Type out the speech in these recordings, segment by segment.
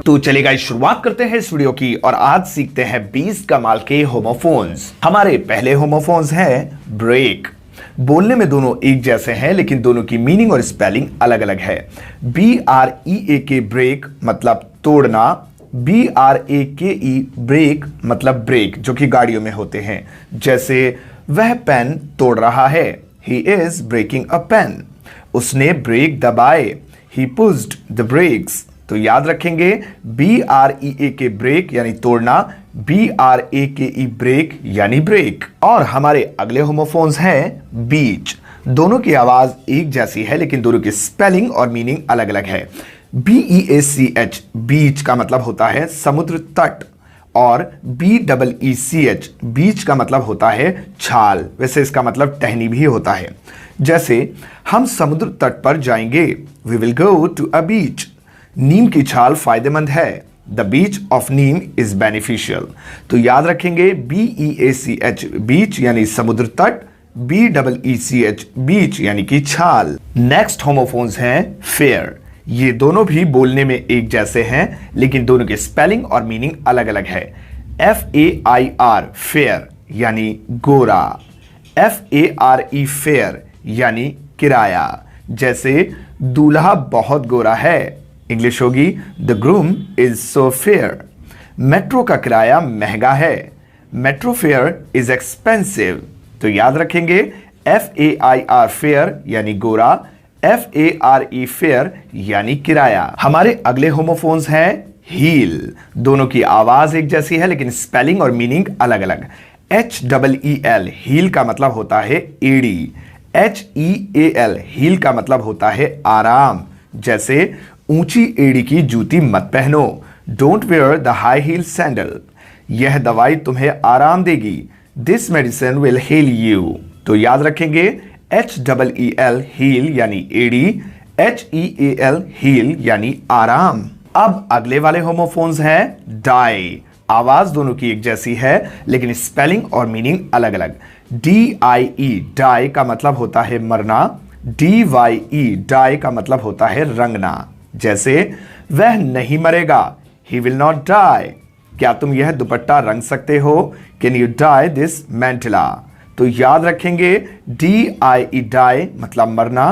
तो चलिए गाइस, शुरुआत करते हैं इस वीडियो की और आज सीखते हैं 20 कमाल के होमोफोन्स। हमारे पहले होमोफोन्स हैं ब्रेक। बोलने में दोनों एक जैसे हैं लेकिन दोनों की मीनिंग और स्पेलिंग अलग अलग है। BREAK ब्रेक मतलब तोड़ना, BRAKE ब्रेक मतलब ब्रेक जो कि गाड़ियों में होते हैं। जैसे वह पेन तोड़ रहा है, He is breaking a pen। उसने ब्रेक दबाए, He pushed the brakes। तो याद रखेंगे BREAK ब्रेक यानी तोड़ना, BRAKE ब्रेक यानी ब्रेक। और हमारे अगले होमोफोन्स हैं बीच। दोनों की आवाज एक जैसी है लेकिन दोनों की स्पेलिंग और मीनिंग अलग अलग है। BEACH बीच का मतलब होता है समुद्र तट और BEECH बीच का मतलब होता है छाल। वैसे इसका मतलब टहनी भी होता है। जैसे हम समुद्र तट पर जाएंगे, We will go to a beach। नीम की छाल फायदेमंद है, the beach of Neem is beneficial. तो याद रखेंगे BEACH बीच यानी समुद्र तट, BEECH बीच यानी कि छाल। नेक्स्ट होमोफोन्स हैं फेयर। ये दोनों भी बोलने में एक जैसे हैं लेकिन दोनों के स्पेलिंग और मीनिंग अलग अलग है। FAIR फेयर यानी गोरा, FARE फेयर यानी किराया। जैसे दूल्हा बहुत गोरा है, इंग्लिश होगी the groom is so fair. Metro का किराया महंगा है, मेट्रो फेयर इज एक्सपेंसिव। तो याद रखेंगे FAIR फेयर यानी गोरा, FARE फेयर यानी किराया। हमारे अगले होमोफोन्स हैं हील। दोनों की आवाज एक जैसी है लेकिन स्पेलिंग और मीनिंग अलग अलग। HEEL हील का मतलब होता है एड़ी, HEAL हील का मतलब होता है आराम। जैसे ऊंची एड़ी की जूती मत पहनो, don't wear the high heel sandal. यह दवाई तुम्हें आराम देगी, this medicine will heal you. तो याद रखेंगे HEEL हील यानी एड़ी, HEAL हील यानी आराम। अब अगले वाले होमोफोन्स हैं डाई। आवाज दोनों की एक जैसी है लेकिन स्पेलिंग और मीनिंग अलग अलग। DIE डाई का मतलब होता है मरना, DYE डाई का मतलब होता है रंगना। जैसे वह नहीं मरेगा, He will not die। क्या तुम यह दुपट्टा रंग सकते हो, Can you dye this mantilla। तो याद रखेंगे DIE डाई मतलब मरना,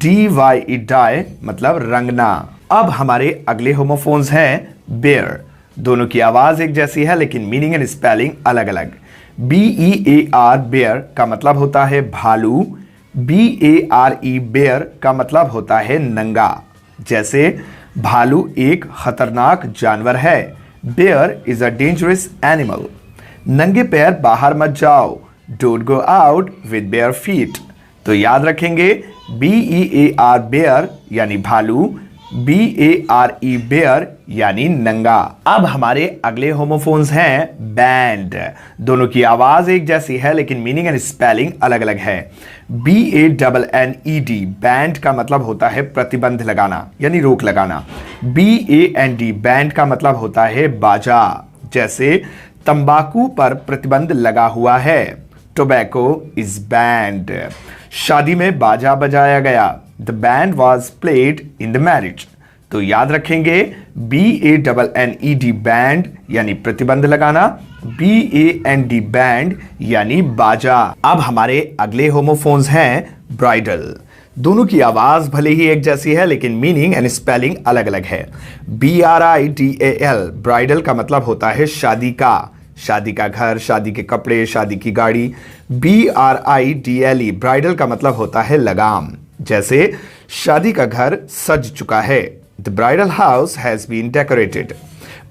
DYE डाई मतलब रंगना। अब हमारे अगले होमोफोन्स हैं बेयर। दोनों की आवाज एक जैसी है लेकिन मीनिंग एंड स्पेलिंग अलग अलग। BEAR बेयर का मतलब होता है भालू, BARE बेयर का मतलब होता है नंगा। जैसे भालू एक खतरनाक जानवर है, bear is a dangerous animal. नंगे पैर बाहर मत जाओ, don't go out with bare feet. तो याद रखेंगे BEAR बेयर यानी भालू, BARE बेयर यानी नंगा। अब हमारे अगले होमोफोन्स हैं बैंड। दोनों की आवाज एक जैसी है लेकिन मीनिंग एंड स्पेलिंग अलग अलग है। BANNED बैंड का मतलब होता है प्रतिबंध लगाना यानी रोक लगाना, BAND बैंड का मतलब होता है बाजा। जैसे तंबाकू पर प्रतिबंध लगा हुआ है, टोबैको इज बैंड। शादी में बाजा बजाया गया, the band was played in the marriage. तो याद रखेंगे BANNED बैंड यानी प्रतिबंध लगाना, BAND बैंड यानी बाजा। अब हमारे अगले होमोफोन्स हैं ब्राइडल। दोनों की आवाज भले ही एक जैसी है लेकिन मीनिंग एंड स्पेलिंग अलग अलग है। BRIDAL ब्राइडल का मतलब होता है शादी का, शादी का घर, शादी के कपड़े, शादी की गाड़ी। BRIDLE ब्राइडल का मतलब होता है लगाम। जैसे शादी का घर सज चुका है, the bridal house has been decorated.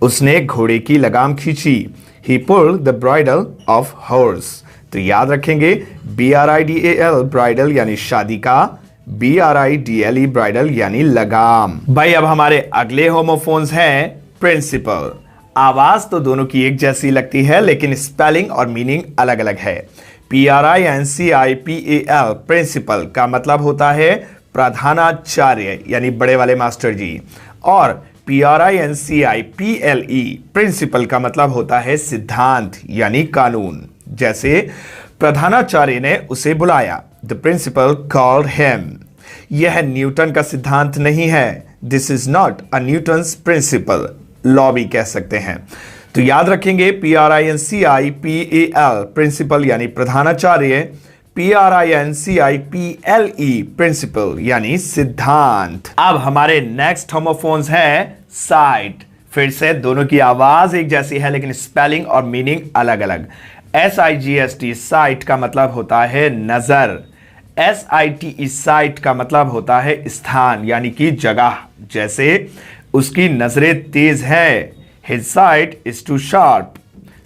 उसने घोड़े की लगाम खींची, he pulled the bridle of horse. तो याद रखेंगे BRIDAL ब्राइडल यानी शादी का, BRIDLE ब्राइडल यानी लगाम। भाई अब हमारे अगले होमोफोन्स हैं प्रिंसिपल। आवाज तो दोनों की एक जैसी लगती है लेकिन स्पेलिंग और मीनिंग अलग अलग है। PRINCIPAL प्रिंसिपल का मतलब होता है प्रधानाचार्य यानी बड़े वाले मास्टर जी, और PRINCIPLE प्रिंसिपल का मतलब होता है सिद्धांत यानी कानून। जैसे प्रधानाचार्य ने उसे बुलाया, द प्रिंसिपल कॉल्ड हिम। यह न्यूटन का सिद्धांत नहीं है, this is not a Newton's principle. Law भी कह सकते हैं। तो याद रखेंगे PRINCIPAL प्रिंसिपल यानी प्रधानाचार्य, PRINCIPLE प्रिंसिपल यानी सिद्धांत। अब हमारे नेक्स्ट होमोफोन्स है साइट। फिर से दोनों की आवाज एक जैसी है लेकिन स्पेलिंग और मीनिंग अलग अलग। SIGST साइट का मतलब होता है नजर। SITE साइट का मतलब होता है स्थान यानी कि जगह, जैसे उसकी नजरें तेज है, His sight is too sharp।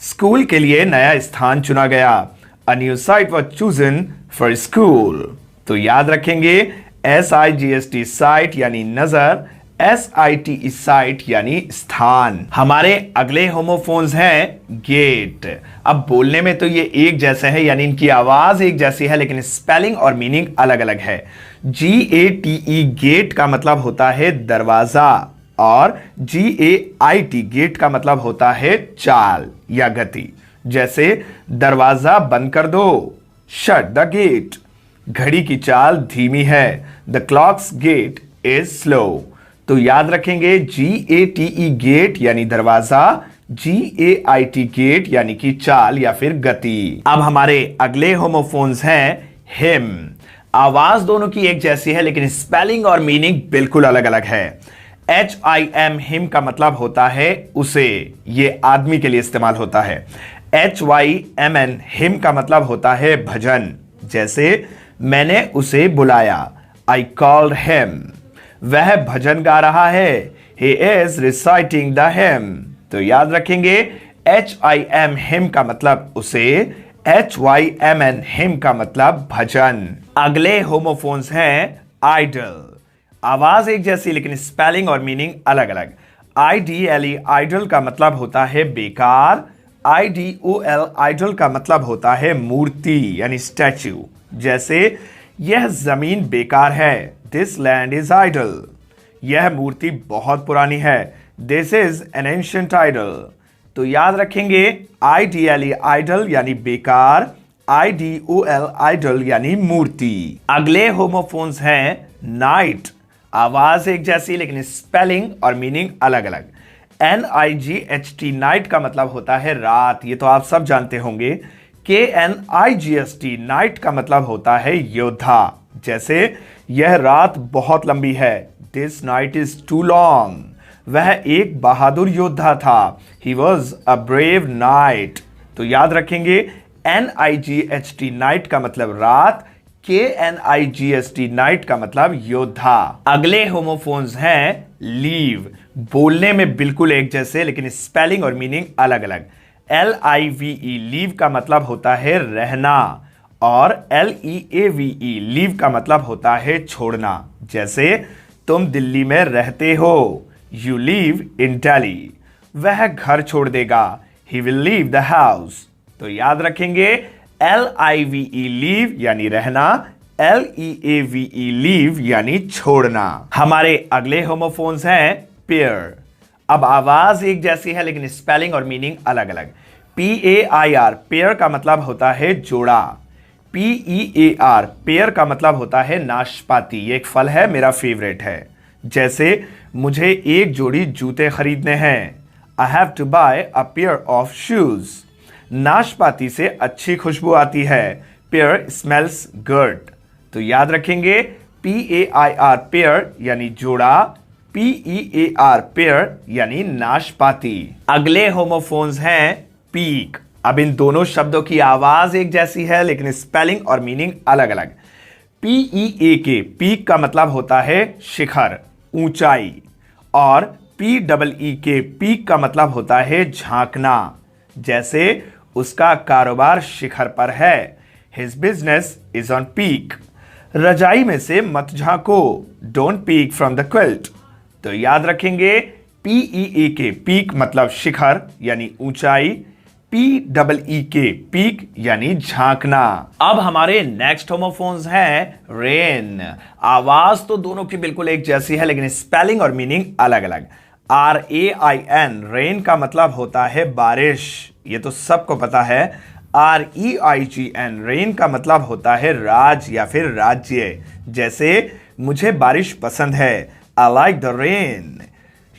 School के लिए नया स्थान चुना गया, A new site was chosen for school। तो याद रखेंगे SIGST साइट यानी नजर, SITE साइट यानी स्थान। हमारे अगले होमोफोन्स हैं गेट। अब बोलने में तो ये एक जैसे हैं यानी इनकी आवाज एक जैसी है लेकिन स्पेलिंग और मीनिंग अलग अलग है। GATE गेट का मतलब होता है दरवाजा और GAIT गेट का मतलब होता है चाल या गति, जैसे दरवाजा बंद कर दो, शट द गेट। घड़ी की चाल धीमी है, the clock's gait is slow. तो याद रखेंगे GATE गेट यानी दरवाजा, GAIT गेट यानी कि चाल या फिर गति। अब हमारे अगले होमोफोन्स हैं हिम। आवाज दोनों की एक जैसी है लेकिन स्पेलिंग और मीनिंग बिल्कुल अलग अलग है। HIM हिम का मतलब होता है उसे, ये आदमी के लिए इस्तेमाल होता है। HYMN हिम का मतलब होता है भजन, जैसे मैंने उसे बुलाया, I called him। वह भजन गा रहा है, He is reciting the hymn। तो याद रखेंगे HIM हिम का मतलब उसे, HYMN हिम का मतलब भजन। अगले होमोफोन्स हैं आइडल। आवाज एक जैसी लेकिन स्पेलिंग और मीनिंग अलग अलग। IDLE आइडल का मतलब होता है बेकार, IDOL आइडल का मतलब होता है मूर्ति यानी स्टैच्यू, जैसे यह जमीन बेकार है, दिस लैंड इज आइडल। यह मूर्ति बहुत पुरानी है, this is an ancient idol. तो याद रखेंगे IDLE आइडल यानी बेकार, IDOL आइडल यानी मूर्ति। अगले होमोफोन्स हैं नाइट। आवाज एक जैसी लेकिन स्पेलिंग और मीनिंग अलग अलग। NIGHT नाइट का मतलब होता है रात, ये तो आप सब जानते होंगे। KNIGST नाइट का मतलब होता है योद्धा, जैसे यह रात बहुत लंबी है, this night is too long. वह एक बहादुर योद्धा था, he was a brave knight. तो याद रखेंगे NIGHT नाइट का मतलब रात, KNIGST नाइट का मतलब योद्धा। अगले होमोफोन्स हैं लीव। बोलने में बिल्कुल एक जैसे लेकिन स्पेलिंग और मीनिंग अलग अलग। LIVE लीव का मतलब होता है रहना और LEAVE लीव का मतलब होता है छोड़ना, जैसे तुम दिल्ली में रहते हो, यू लीव इन दिल्ली। वह घर छोड़ देगा, he will leave the house. तो याद रखेंगे LIVE लीव यानी रहना, LEAVE लीव यानी छोड़ना। हमारे अगले होमोफोन्स हैं पेयर। अब आवाज एक जैसी है लेकिन स्पेलिंग और मीनिंग अलग अलग। PAIR पेयर का मतलब होता है जोड़ा, PEAR पेयर का मतलब होता है नाशपाती, ये एक फल है, मेरा फेवरेट है, जैसे मुझे एक जोड़ी जूते खरीदने हैं, I have to buy a pair of shoes। नाशपाती से अच्छी खुशबू आती है, पेयर स्मेल्स गुड। तो याद रखेंगे PAIR पेयर यानी जोड़ा, PEAR पेयर यानी नाशपाती। अगले होमोफोन्स हैं पीक। अब इन दोनों शब्दों की आवाज एक जैसी है लेकिन स्पेलिंग और मीनिंग अलग अलग। PEAK पीक का मतलब होता है शिखर, ऊंचाई, और PEEK पीक का मतलब होता है झांकना, जैसे उसका कारोबार शिखर पर है, His business is on peak। रजाई में से मत झांको, Don't peek from the quilt। तो याद रखेंगे PEAK पीक मतलब शिखर यानी ऊंचाई, PEEK पीक यानी झांकना। अब हमारे नेक्स्ट होमोफोन्स हैं रेन। आवाज तो दोनों की बिल्कुल एक जैसी है लेकिन स्पेलिंग और मीनिंग अलग अलग। RAIN रेन का मतलब होता है बारिश, ये तो सबको पता है। REIGN रेन का मतलब होता है राज या फिर राज्य, जैसे मुझे बारिश पसंद है, I like the rain।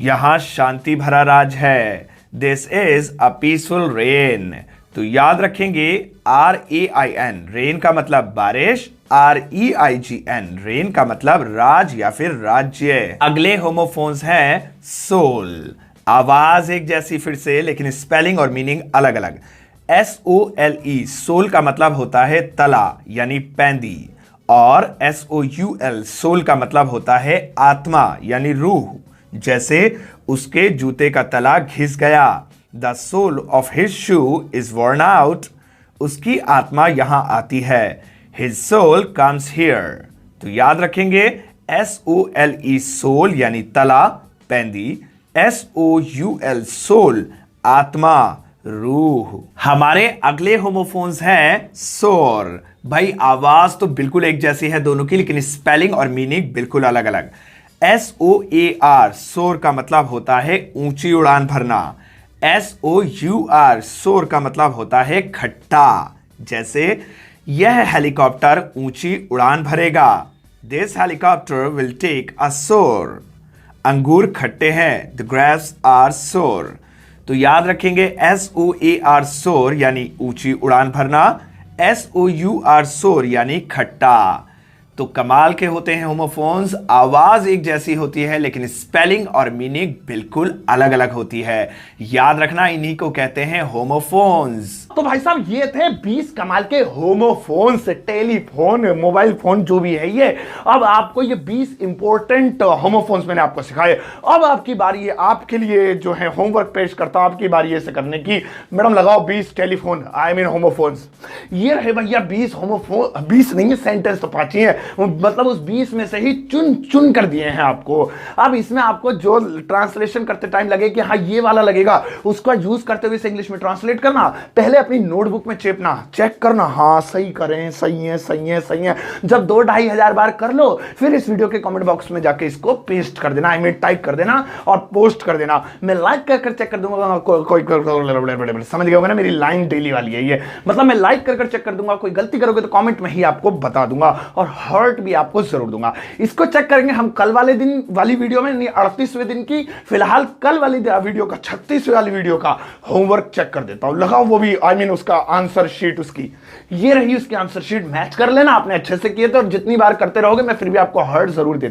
यहां शांति भरा राज है। This is a peaceful rain. तो याद रखेंगे RAIN, रेन का मतलब बारिश, REIGN, रेन का मतलब राज या फिर राज्य। अगले होमोफोन्स हैं सोल। आवाज एक जैसी फिर से, लेकिन स्पेलिंग और मीनिंग अलग अलग। SOLE, सोल का मतलब होता है तला यानी पैंदी, और SOUL, सोल का मतलब होता है आत्मा यानी रूह। जैसे उसके जूते का तला घिस गया। The sole of his shoe is worn out. उसकी आत्मा यहां आती है। His soul comes here. तो याद रखेंगे SOLE, सोल यानी तला पैंदी, SOUL, सोल आत्मा रूह। हमारे अगले होमोफोन्स हैं सोर। भाई आवाज तो बिल्कुल एक जैसी है दोनों की, लेकिन स्पेलिंग और मीनिंग बिल्कुल अलग अलग। SOAR, सोर का मतलब होता है ऊंची उड़ान भरना। SOUR, सोर का मतलब होता है खट्टा। जैसे यह हेलीकॉप्टर ऊंची उड़ान भरेगा। This helicopter will take a soar. अंगूर खट्टे हैं। द ग्रेप्स आर सोर। तो याद रखेंगे SOAR, सोर यानी ऊंची उड़ान भरना, SOUR, सोर यानी खट्टा। तो कमाल के होते हैं होमोफोन्स। आवाज एक जैसी होती है, लेकिन स्पेलिंग और मीनिंग बिल्कुल अलग अलग होती है। याद रखना, इन्हीं को कहते हैं होमोफोन्स। तो भाई साहब ये थे 20 कमाल के होमोफोन्स, टेलीफोन, मोबाइल फोन जो भी है ये। अब आपको ये 20 इंपॉर्टेंट होमोफोन्स मैंने आपको सिखाए। अब आपकी बारी है, आपके लिए जो है होमवर्क पेश करता हूं, आपकी बारी है इसे करने की। मैडम लगाओ 20 टेलीफोन, आई मीन होमोफोन्स। ये रहे भैया 20 होमोफोन, 20 नहीं है, सेंटेंस तो 5 ही है, मतलब उस 20 में से ही चुन चुन कर दिए हैं आपको। अब इसमें आपको जो ट्रांसलेशन करते टाइम लगे कि हाँ ये वाला लगेगा, उसका यूज करते हुए इंग्लिश में ट्रांसलेट करना। पहले अपनी नोटबुक में चेपना, चेक करना, हाँ सही करें, सही है, सही है, सही है। जब 2-2.5 हजार बार कर लो, फिर इस वीडियो के कमेंट बॉक्स में जाके इसको पेस्ट कर देना, आई मीन टाइप कर देना और पोस्ट कर देना। मैं लाइक कर चेक कर दूंगा। कोई समझ गए होगा ना, मेरी लाइन डेली वाली है ये, मतलब मैं लाइक कर चेक कर दूंगा। कोई गलती करोगे तो कमेंट में ही आपको बता दूंगा, और हर्ट भी आपको जरूर दूंगा। इसको चेक करेंगे हम कल वाले दिन वाली वीडियो में, 38वें दिन की। फिलहाल कल वाली वीडियो का 36वें वाली वीडियो का होमवर्क चेक कर देता हूं। लगाओ वो भी, आई मीन उसका आंसर शीट, उसकी ये रही उसकी आंसर शीट। मैच कर लेना, आपने अच्छे से किए तो, और जितनी बार करते रहोगे मैं फिर भी आपको हर्ट जरूर देता